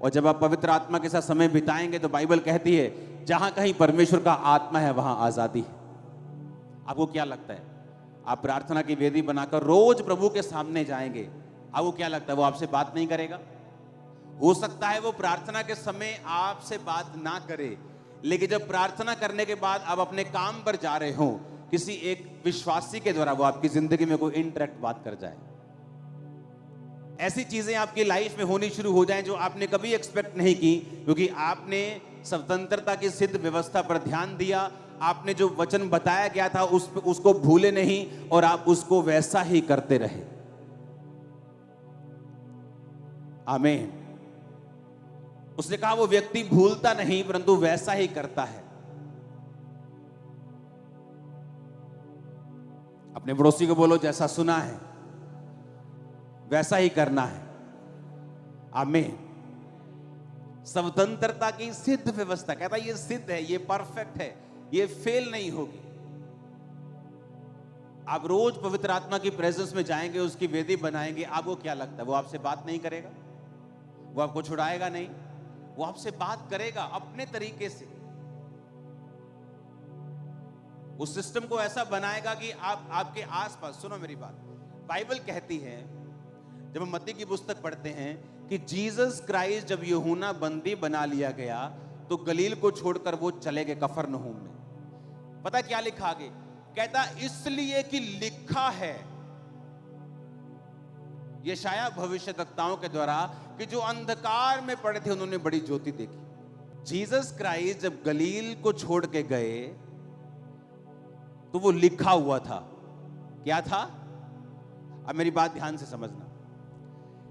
और जब आप पवित्र आत्मा के साथ समय बिताएंगे तो बाइबल कहती है जहां कहीं परमेश्वर का आत्मा है वहां आजादी है। आपको क्या लगता है, आप प्रार्थना की वेदी बनाकर रोज प्रभु के सामने जाएंगे, आपको क्या लगता है वो आपसे बात नहीं करेगा? हो सकता है वो प्रार्थना के समय आपसे बात ना करे, लेकिन जब प्रार्थना करने के बाद आप अपने काम पर जा रहे हो, किसी एक विश्वासी के द्वारा वो आपकी जिंदगी में कोई इंटरेक्ट बात कर जाए, ऐसी चीजें आपकी लाइफ में होनी शुरू हो जाएं जो आपने कभी एक्सपेक्ट नहीं की, क्योंकि आपने स्वतंत्रता की सिद्ध व्यवस्था पर ध्यान दिया, आपने जो वचन बताया गया था उसको भूले नहीं और आप उसको वैसा ही करते रहे। आमीन। उसने कहा वो व्यक्ति भूलता नहीं परंतु वैसा ही करता है। अपने पड़ोसी को बोलो जैसा सुना है वैसा ही करना है। आमीन। स्वतंत्रता की सिद्ध व्यवस्था, कहता ये सिद्ध है, ये परफेक्ट है, ये फेल नहीं होगी। आप रोज पवित्र आत्मा की प्रेजेंस में जाएंगे, उसकी वेदी बनाएंगे, आपको क्या लगता है वो आपसे बात नहीं करेगा? वो आपको छुड़ाएगा नहीं, वो आपसे बात करेगा अपने तरीके से। उस सिस्टम को ऐसा बनाएगा कि आपके आसपास, सुनो मेरी बात, बाइबल कहती है जब हम मत्ती की पुस्तक पढ़ते हैं कि जीसस क्राइस्ट जब यूहन्ना बंदी बना लिया गया तो गलील को छोड़कर वो चले गए कफरनहूम में। पता क्या लिखा आगे? कहता इसलिए कि लिखा है यशायाह भविष्यद्वक्ताओं के द्वारा कि जो अंधकार में पड़े थे उन्होंने बड़ी ज्योति देखी। जीसस क्राइस्ट जब गलील को छोड़ के गए तो वो लिखा हुआ था। क्या था? अब मेरी बात ध्यान से समझना।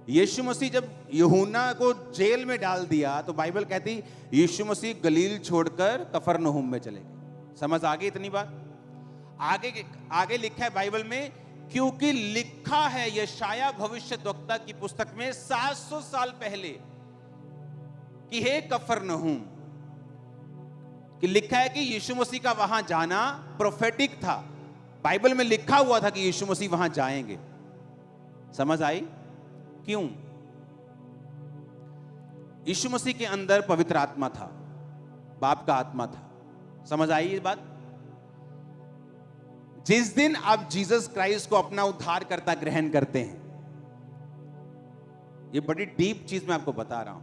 यीशु मसीह जब यूहन्ना को जेल में डाल दिया तो बाइबल कहती यीशु मसीह गलील छोड़कर कफरनहूम में चले गए। समझ आ गई इतनी बात? आगे लिखा है बाइबल में, क्योंकि लिखा है यशायाह भविष्यद्वक्ता की पुस्तक में 700 साल पहले कि हे कफरनहूम, कि लिखा है कि यीशु मसीह का वहां जाना प्रोफेटिक था। बाइबल में लिखा हुआ था कि यीशु मसीह वहां जाएंगे। समझ आई? क्यों? यीशु मसीह के अंदर पवित्र आत्मा था, बाप का आत्मा था। समझ आई ये बात? जिस दिन आप जीसस क्राइस्ट को अपना उद्धारकर्ता ग्रहण करते हैं, ये बड़ी डीप चीज मैं आपको बता रहा हूं,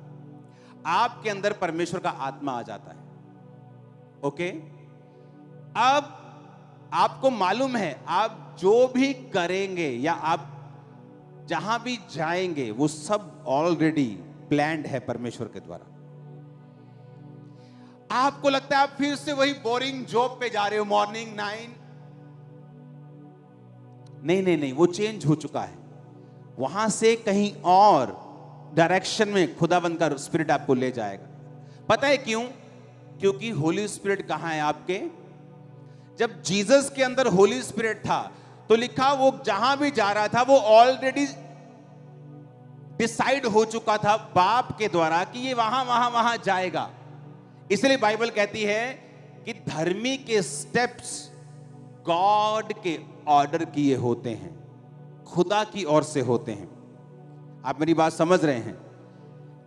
आपके अंदर परमेश्वर का आत्मा आ जाता है। ओके? अब आपको मालूम है आप जो भी करेंगे या आप जहां भी जाएंगे वो सब ऑलरेडी प्लान्ड है परमेश्वर के द्वारा। आपको लगता है आप फिर से वही बोरिंग जॉब पे जा रहे हो, मॉर्निंग 9। नहीं, वो चेंज हो चुका है। वहां से कहीं और डायरेक्शन में खुदाबंद का स्पिरिट आपको ले जाएगा। पता है क्यों? क्योंकि होली स्पिरिट कहां है आपके? जब जीसस के अंदर होली स्पिरिट था तो लिखा वो जहां भी जा रहा था वो ऑलरेडी डिसाइड हो चुका था बाप के द्वारा कि ये वहां जाएगा। इसलिए बाइबल कहती है कि धर्मी के स्टेप्स गॉड के ऑर्डर किए होते हैं, खुदा की ओर से होते हैं। आप मेरी बात समझ रहे हैं?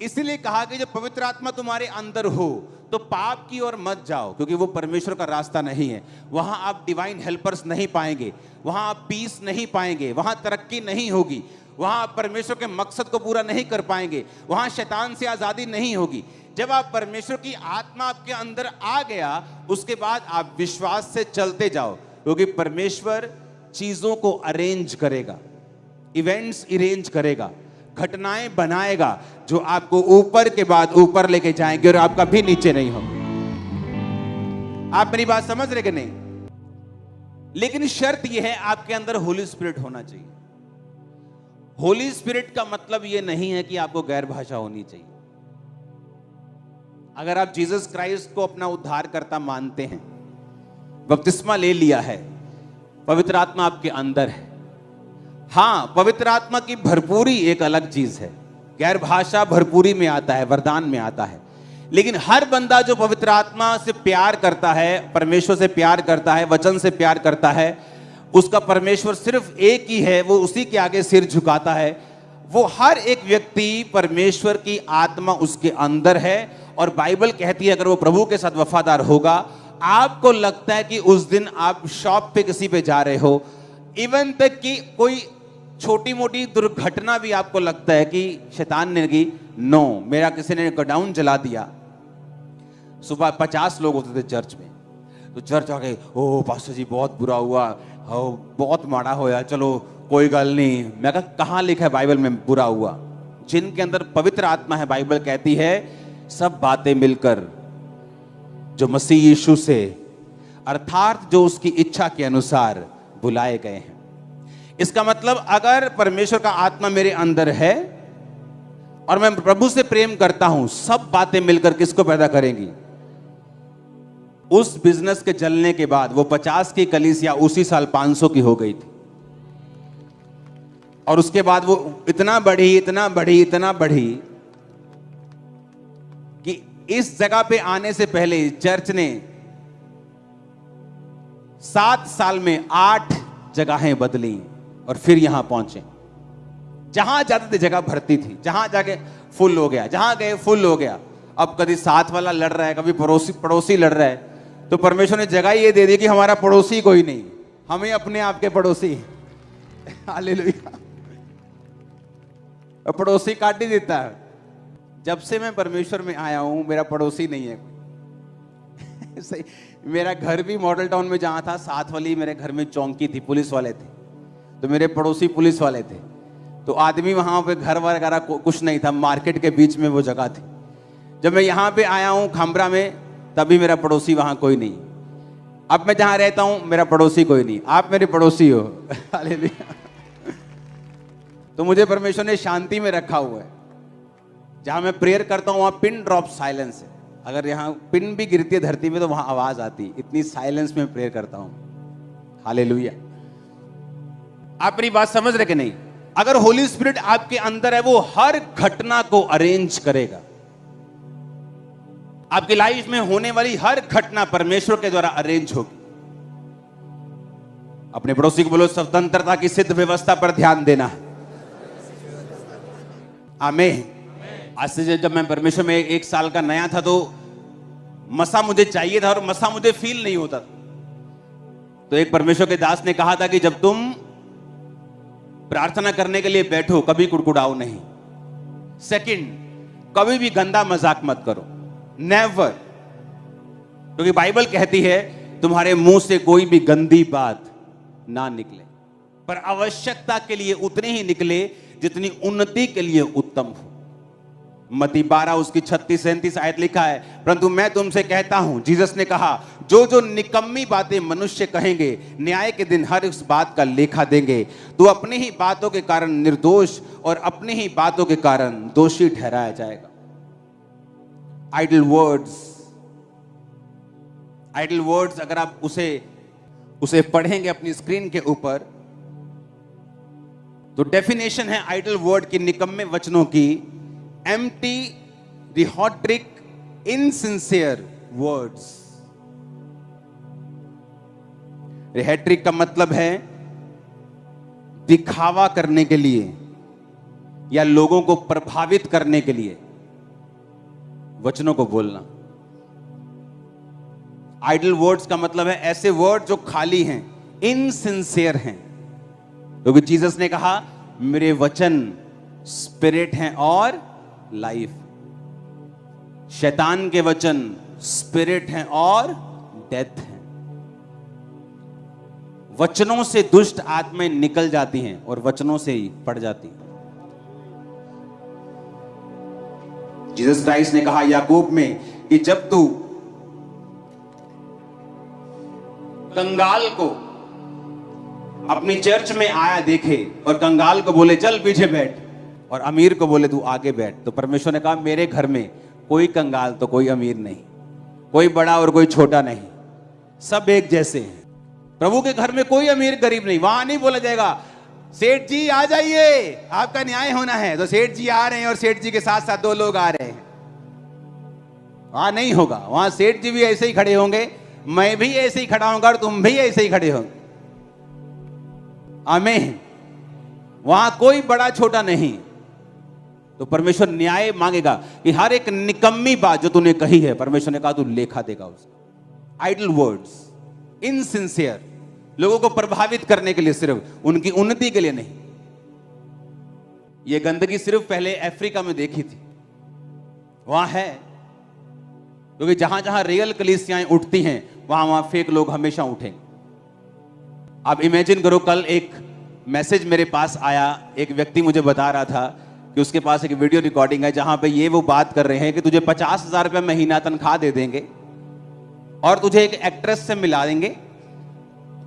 इसलिए कहा कि जब पवित्र आत्मा तुम्हारे अंदर हो तो पाप की ओर मत जाओ, क्योंकि वो परमेश्वर का रास्ता नहीं है। वहां आप डिवाइन हेल्पर्स नहीं पाएंगे, वहां आप पीस नहीं पाएंगे, वहां तरक्की नहीं होगी, वहां आप परमेश्वर के मकसद को पूरा नहीं कर पाएंगे, वहां शैतान से आजादी नहीं होगी। जब आप परमेश्वर की आत्मा आपके अंदर आ गया उसके बाद आप विश्वास से चलते जाओ, क्योंकि परमेश्वर चीजों को अरेंज करेगा, इवेंट्स अरेंज करेगा, घटनाएं बनाएगा जो आपको ऊपर के बाद ऊपर लेके जाएंगे और आप कभी नीचे नहीं होंगे। आप मेरी बात समझ रहे कि नहीं? लेकिन शर्त यह है आपके अंदर होली स्पिरिट होना चाहिए। होली स्पिरिट का मतलब यह नहीं है कि आपको गैर भाषा होनी चाहिए। अगर आप जीसस क्राइस्ट को अपना उद्धारकर्ता मानते हैं, बपतिस्मा ले लिया है, पवित्र आत्मा आपके अंदर है, हां, पवित्र आत्मा की भरपूरी एक अलग चीज है, गैर भाषा भरपूरी में आता है, वरदान में आता है। लेकिन हर बंदा जो पवित्र आत्मा से प्यार करता है, परमेश्वर से प्यार करता है, वचन से प्यार करता है, उसका परमेश्वर सिर्फ एक ही है, वो उसी के आगे सिर झुकाता है। वो हर एक व्यक्ति परमेश्वर की आत्मा उसके अंदर है, और बाइबल कहती है अगर वो प्रभु के साथ वफादार होगा, आपको लगता है कि उस दिन आप शॉप पे किसी पे जा रहे हो, इवन तक कि कोई छोटी मोटी दुर्घटना भी आपको लगता है कि शैतान ने की, नो, मेरा किसी ने गोडाउन जला दिया। सुबह 50 लोग होते थे चर्च में, तो चर्च आ गए, ओ पास्टर जी बहुत बुरा हुआ, बहुत माड़ा होया, चलो कोई गल नहीं। मैं कहा कहाँ लिखा है बाइबल में बुरा हुआ? जिनके अंदर पवित्र आत्मा है, बाइबल कहती है सब बातें मिलकर जो मसीह यीशु से अर्थात जो उसकी इच्छा के अनुसार बुलाए गए हैं। इसका मतलब अगर परमेश्वर का आत्मा मेरे अंदर है और मैं प्रभु से प्रेम करता हूं, सब बातें मिलकर किसको पैदा करेंगी? उस बिजनेस के चलने के बाद वो 50 की कलीसिया उसी साल 500 की हो गई थी, और उसके बाद वो इतना बढ़ी इतना बढ़ी इतना बढ़ी कि इस जगह पे आने से पहले चर्च ने 7 साल में 8 जगहें बदली और फिर यहां पहुंचे। जहां जाते थे जगह भरती थी, जहां जाके फुल हो गया, जहां गए फुल हो गया। अब कभी साथ वाला लड़ रहा है, कभी पड़ोसी लड़ रहा है, तो परमेश्वर ने जगह ये दे दी कि हमारा पड़ोसी कोई नहीं, हमें अपने आप के पड़ोसी। हालेलुया। पड़ोसी काट ही देता है। जब से मैं परमेश्वर में आया हूं, मेरा पड़ोसी नहीं है कोई। सही, मेरा घर भी मॉडल टाउन में जहां था, साथ वाली मेरे घर में चौकी थी, पुलिस वाले थे, तो मेरे पड़ोसी पुलिस वाले थे। तो आदमी वहां पे घर वगैरह कुछ नहीं था, मार्केट के बीच में वो जगह थी। जब मैं यहाँ पे आया हूँ खामरा में, तभी मेरा पड़ोसी वहां कोई नहीं। अब मैं जहां रहता हूं, मेरा पड़ोसी कोई नहीं, आप मेरे पड़ोसी हो। हालेलुया। तो मुझे परमेश्वर ने शांति में रखा हुआ है। जहां मैं प्रेयर करता हूं वहां पिन ड्रॉप साइलेंस है। अगर यहां पिन भी गिरती है धरती में तो वहां आवाज आती, इतनी साइलेंस में प्रेयर करता हूं। हालेलुया। आप मेरी बात समझ रहे कि नहीं? अगर होली स्पिरिट आपके अंदर है, वो हर घटना को अरेंज करेगा। आपकी लाइफ में होने वाली हर घटना परमेश्वर के द्वारा अरेंज होगी। अपने पड़ोसी को बोलो, स्वतंत्रता की सिद्ध व्यवस्था पर ध्यान देना है। आमीन। आज से जब मैं परमेश्वर में 1 साल का नया था, तो मसा मुझे चाहिए था और मसा मुझे फील नहीं होता था। तो एक परमेश्वर के दास ने कहा था कि जब तुम प्रार्थना करने के लिए बैठो, कभी कुड़कुड़ाओ नहीं। सेकंड, कभी भी गंदा मजाक मत करो, नेवर। क्योंकि बाइबल कहती है तुम्हारे मुंह से कोई भी गंदी बात ना निकले, पर आवश्यकता के लिए उतने ही निकले जितनी उन्नति के लिए उत्तम हो। मत्ती 12 उसकी 36-37 आयत लिखा है, परंतु मैं तुमसे कहता हूं, जीसस ने कहा, जो जो निकम्मी बातें मनुष्य कहेंगे, न्याय के दिन हर उस बात का लेखा देंगे। तो अपनी ही बातों के कारण निर्दोष और अपनी ही बातों के कारण दोषी ठहराया जाएगा। आइडल वर्ड्स अगर आप उसे पढ़ेंगे अपनी स्क्रीन के ऊपर, तो डेफिनेशन है आइडल वर्ड की, निकम्मे वचनों की, empty, rhetoric, insincere words। rhetoric का मतलब है दिखावा करने के लिए या लोगों को प्रभावित करने के लिए वचनों को बोलना। आइडल वर्ड्स का मतलब है ऐसे वर्ड जो खाली हैं, इनसिंसियर हैं। क्योंकि जीसस ने कहा, मेरे वचन स्पिरिट हैं और लाइफ। शैतान के वचन स्पिरिट हैं और डेथ हैं। वचनों से दुष्ट आत्माएं निकल जाती हैं और वचनों से ही पड़ जाती हैं। जीसस क्राइस्ट ने कहा याकूब में कि जब तू कंगाल को अपनी चर्च में आया देखे और कंगाल को बोले चल पीछे बैठ, और अमीर को बोले तू आगे बैठ, तो परमेश्वर ने कहा मेरे घर में कोई कंगाल तो कोई अमीर नहीं, कोई बड़ा और कोई छोटा नहीं, सब एक जैसे हैं। प्रभु के घर में कोई अमीर गरीब नहीं। वहां नहीं बोला जाएगा सेठ जी आ जाइए, आपका न्याय होना है, तो सेठ जी आ रहे हैं और सेठ जी के साथ साथ 2 लोग आ रहे हैं। वहां नहीं होगा। वहां सेठ जी भी ऐसे ही खड़े होंगे, मैं भी ऐसे ही खड़ा होऊंगा और तुम भी ऐसे ही खड़े होंगे। आमीन। वहां कोई बड़ा छोटा नहीं, तो परमेश्वर न्याय मांगेगा कि हर एक निकम्मी बात जो तूने कही है, परमेश्वर ने कहा तू लेखा देगा उसका। आइडल वर्ड्स, इनसिंसियर, लोगों को प्रभावित करने के लिए, सिर्फ उनकी उन्नति के लिए नहीं। यह गंदगी सिर्फ पहले अफ्रीका में देखी थी, वहां है, क्योंकि जहां जहां रियल कलीसियाएं उठती हैं वहां वहां फेक लोग हमेशा उठेंगे। आप इमेजिन करो, कल एक मैसेज मेरे पास आया, एक व्यक्ति मुझे बता रहा था कि उसके पास एक वीडियो रिकॉर्डिंग है जहां पे ये वो बात कर रहे हैं कि तुझे 50,000 रुपये महीना तनख्वाह दे देंगे और तुझे एक एक्ट्रेस से मिला देंगे।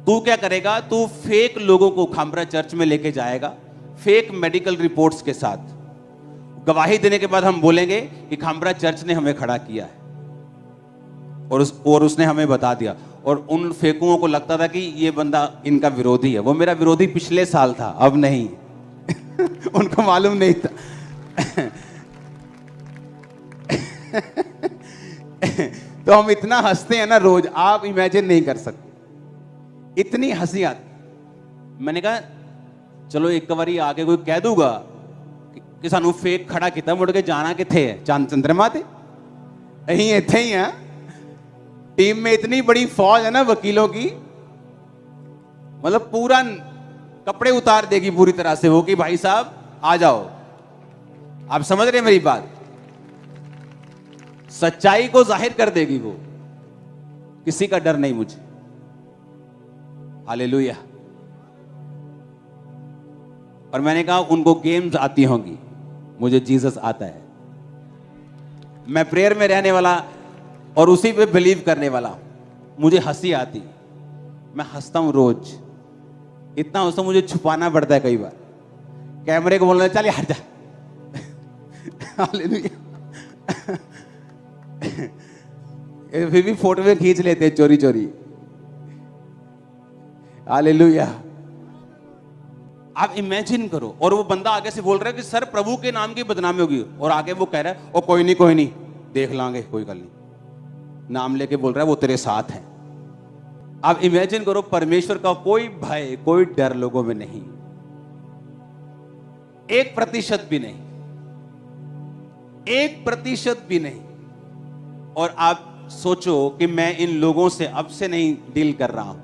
तू क्या करेगा, तू फेक लोगों को खामरा चर्च में लेके जाएगा, फेक मेडिकल रिपोर्ट्स के साथ। गवाही देने के बाद हम बोलेंगे कि खामरा चर्च ने हमें खड़ा किया है और उसने हमें बता दिया। और उन फेकुओं को लगता था कि ये बंदा इनका विरोधी है। वो मेरा विरोधी पिछले साल था, अब नहीं। उनको मालूम नहीं था। तो हम इतना हंसते हैं ना रोज, आप इमेजिन नहीं कर सकते, इतनी हंसी आती। मैंने कहा चलो एक बारी आके कोई कह दूंगा कि सानू फेक खड़ा किया, मुड़ के जाना किथे है, चांद चंद्रमा थे, यही इथे ही है। टीम में इतनी बड़ी फौज है ना वकीलों की, मतलब पूरा कपड़े उतार देगी पूरी तरह से वो, कि भाई साहब आ जाओ। आप समझ रहे मेरी बात? सच्चाई को जाहिर कर देगी वो, किसी का डर नहीं मुझे। हालेलुया। और मैंने कहा उनको गेम्स आती होंगी, मुझे जीसस आता है। मैं प्रेयर में रहने वाला और उसी पे बिलीव करने वाला हूं। मुझे हंसी आती, मैं हंसता हूं रोज, इतना हंसता मुझे छुपाना पड़ता है कई बार। कैमरे को बोलना चल हट जा। हालेलुया। फिर भी फोटो में खींच लेते हैं चोरी चोरी। हालेलुया। आप इमेजिन करो, और वो बंदा आगे से बोल रहा है कि सर प्रभु के नाम की बदनामी होगी, और आगे वो कह रहा है ओ कोई नहीं देख लांगे, कोई गल नहीं। नाम लेके बोल रहा है वो तेरे साथ है। आप इमेजिन करो, परमेश्वर का कोई भय, कोई डर लोगों में नहीं, 1% भी नहीं, 1% भी नहीं। और आप सोचो कि मैं इन लोगों से अब से नहीं डील कर रहा हूं,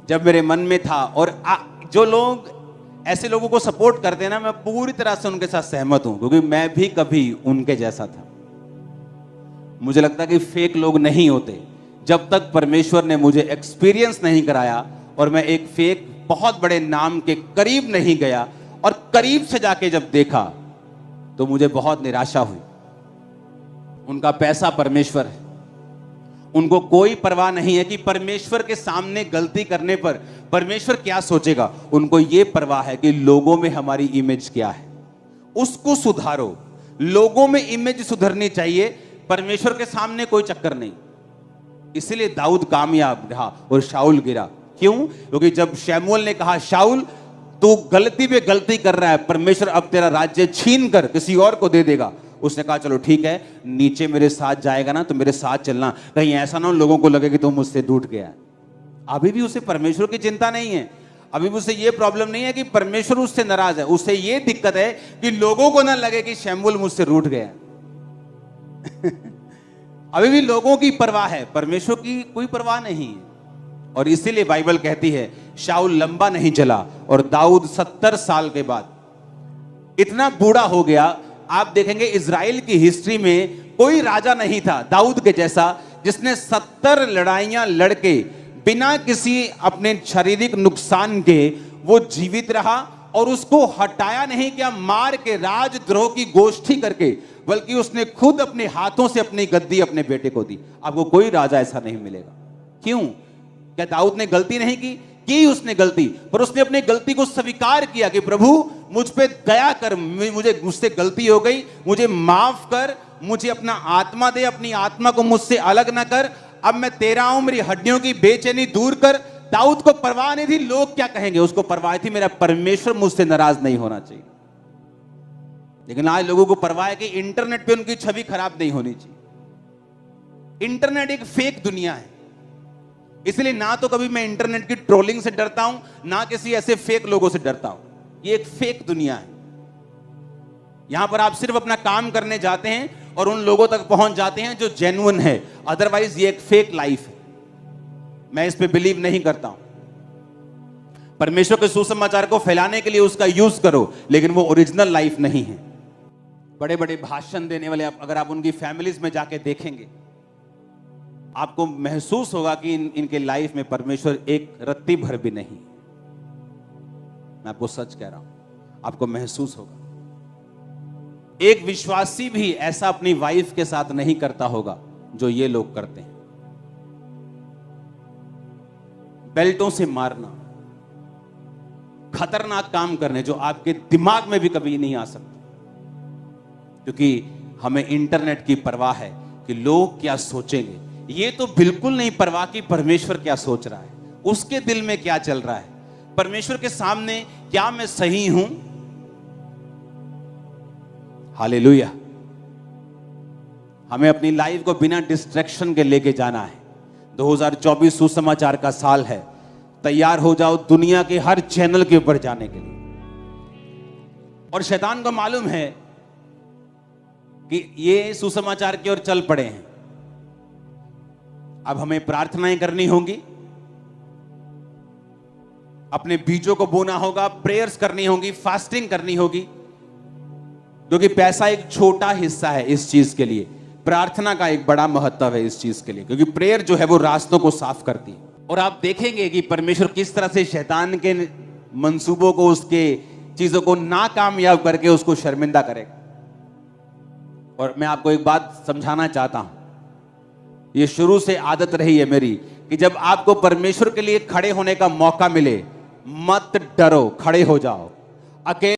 जब मेरे मन में था। और जो लोग ऐसे लोगों को सपोर्ट करते हैं ना, मैं पूरी तरह से उनके साथ सहमत हूं, क्योंकि मैं भी कभी उनके जैसा था। मुझे लगता है कि फेक लोग नहीं होते जब तक परमेश्वर ने मुझे एक्सपीरियंस नहीं कराया और मैं एक फेक बहुत बड़े नाम के करीब नहीं गया, और करीब से जाके जब देखा तो मुझे बहुत निराशा हुई। उनका पैसा परमेश्वर है, उनको कोई परवाह नहीं है कि परमेश्वर के सामने गलती करने पर परमेश्वर क्या सोचेगा। उनको यह परवाह है कि लोगों में हमारी इमेज क्या है, उसको सुधारो। लोगों में इमेज सुधरनी चाहिए, परमेश्वर के सामने कोई चक्कर नहीं। इसलिए दाऊद कामयाब रहा और शाऊल गिरा। क्यों? क्योंकि जब शमूएल ने कहा शाऊल तू गलती पे गलती कर रहा है, परमेश्वर अब तेरा राज्य छीन कर किसी और को दे देगा, उसने कहा चलो ठीक है, नीचे मेरे साथ जाएगा ना तो मेरे साथ चलना, कहीं ऐसा ना हो लोगों को लगे कि तुम मुझसे टूट गया है। अभी भी उसे परमेश्वर की चिंता नहीं है, अभी भी उसे ये प्रॉब्लम नहीं है कि परमेश्वर उससे नाराज है। उसे ये दिक्कत है कि लोगों को ना लगे कि शमूएल मुझसे रूठ गया। अभी भी लोगों की परवाह है, परमेश्वर की कोई परवाह नहीं है। और इसीलिए बाइबल कहती है शाऊल लंबा नहीं चला और दाऊद 70 साल के बाद इतना बूढ़ा हो गया। आप देखेंगे इजराइल की हिस्ट्री में कोई राजा नहीं था दाऊद के जैसा, जिसने 70 लड़ाइयां लड़के बिना किसी अपने शारीरिक नुकसान के वो जीवित रहा और उसको हटाया नहीं क्या मार के, राजद्रोह की गोष्ठी करके, बल्कि उसने खुद अपने हाथों से अपनी गद्दी अपने बेटे को दी। आपको कोई राजा ऐसा नहीं मिलेगा। क्यों? क्या दाऊद ने गलती नहीं की उसने गलती, पर उसने अपनी गलती को स्वीकार किया कि प्रभु मुझ पे दया कर, मुझसे गलती हो गई, मुझे माफ कर, मुझे अपना आत्मा दे, अपनी आत्मा को मुझसे अलग ना कर, अब मैं तेरा हूं, मेरी हड्डियों की बेचैनी दूर कर। दाऊद को परवाह नहीं थी लोग क्या कहेंगे, उसको परवाह थी मेरा परमेश्वर मुझसे नाराज नहीं होना चाहिए। लेकिन आज लोगों को परवाह है कि इंटरनेट पे उनकी छवि खराब नहीं होनी चाहिए। इंटरनेट एक फेक दुनिया है, इसलिए ना तो कभी मैं इंटरनेट की ट्रोलिंग से डरता हूं, ना किसी ऐसे फेक लोगों से डरता हूं। ये एक फेक दुनिया है। यहां पर आप सिर्फ अपना काम करने जाते हैं और उन लोगों तक पहुंच जाते हैं जो जेन्युइन है, अदरवाइज ये एक फेक लाइफ है। मैं इस पे बिलीव नहीं करता हूं। परमेश्वर के सुसमाचार को फैलाने के लिए उसका यूज करो, लेकिन वो ओरिजिनल लाइफ नहीं है। बड़े बड़े भाषण देने वाले अगर आप उनकी फैमिलीज में जाके देखेंगे, आपको महसूस होगा कि इनके लाइफ में परमेश्वर एक रत्ती भर भी नहीं। मैं आपको सच कह रहा हूं, आपको महसूस होगा। एक विश्वासी भी ऐसा अपनी वाइफ के साथ नहीं करता होगा जो ये लोग करते हैं। बेल्टों से मारना, खतरनाक काम करने जो आपके दिमाग में भी कभी नहीं आ सकता, क्योंकि हमें इंटरनेट की परवाह है कि लोग क्या सोचेंगे। ये तो बिल्कुल नहीं परवाह कि परमेश्वर क्या सोच रहा है, उसके दिल में क्या चल रहा है, परमेश्वर के सामने क्या मैं सही हूं। हालेलुया। हमें अपनी लाइफ को बिना डिस्ट्रैक्शन के लेके जाना है। 2024 सुसमाचार का साल है। तैयार हो जाओ दुनिया के हर चैनल के ऊपर जाने के लिए। और शैतान को मालूम है कि ये सुसमाचार की ओर चल पड़े हैं। अब हमें प्रार्थनाएं करनी होंगी, अपने बीजों को बोना होगा, प्रेयर्स करनी होगी, फास्टिंग करनी होगी, क्योंकि पैसा एक छोटा हिस्सा है इस चीज के लिए। प्रार्थना का एक बड़ा महत्व है इस चीज के लिए, क्योंकि प्रेयर जो है वो रास्तों को साफ करती है। और आप देखेंगे कि परमेश्वर किस तरह से शैतान के मंसूबों को, उसके चीजों को नाकामयाब करके उसको शर्मिंदा करेगा। और मैं आपको एक बात समझाना चाहता हूं, ये शुरू से आदत रही है मेरी कि जब आपको परमेश्वर के लिए खड़े होने का मौका मिले, मत डरो, खड़े हो जाओ। अकेले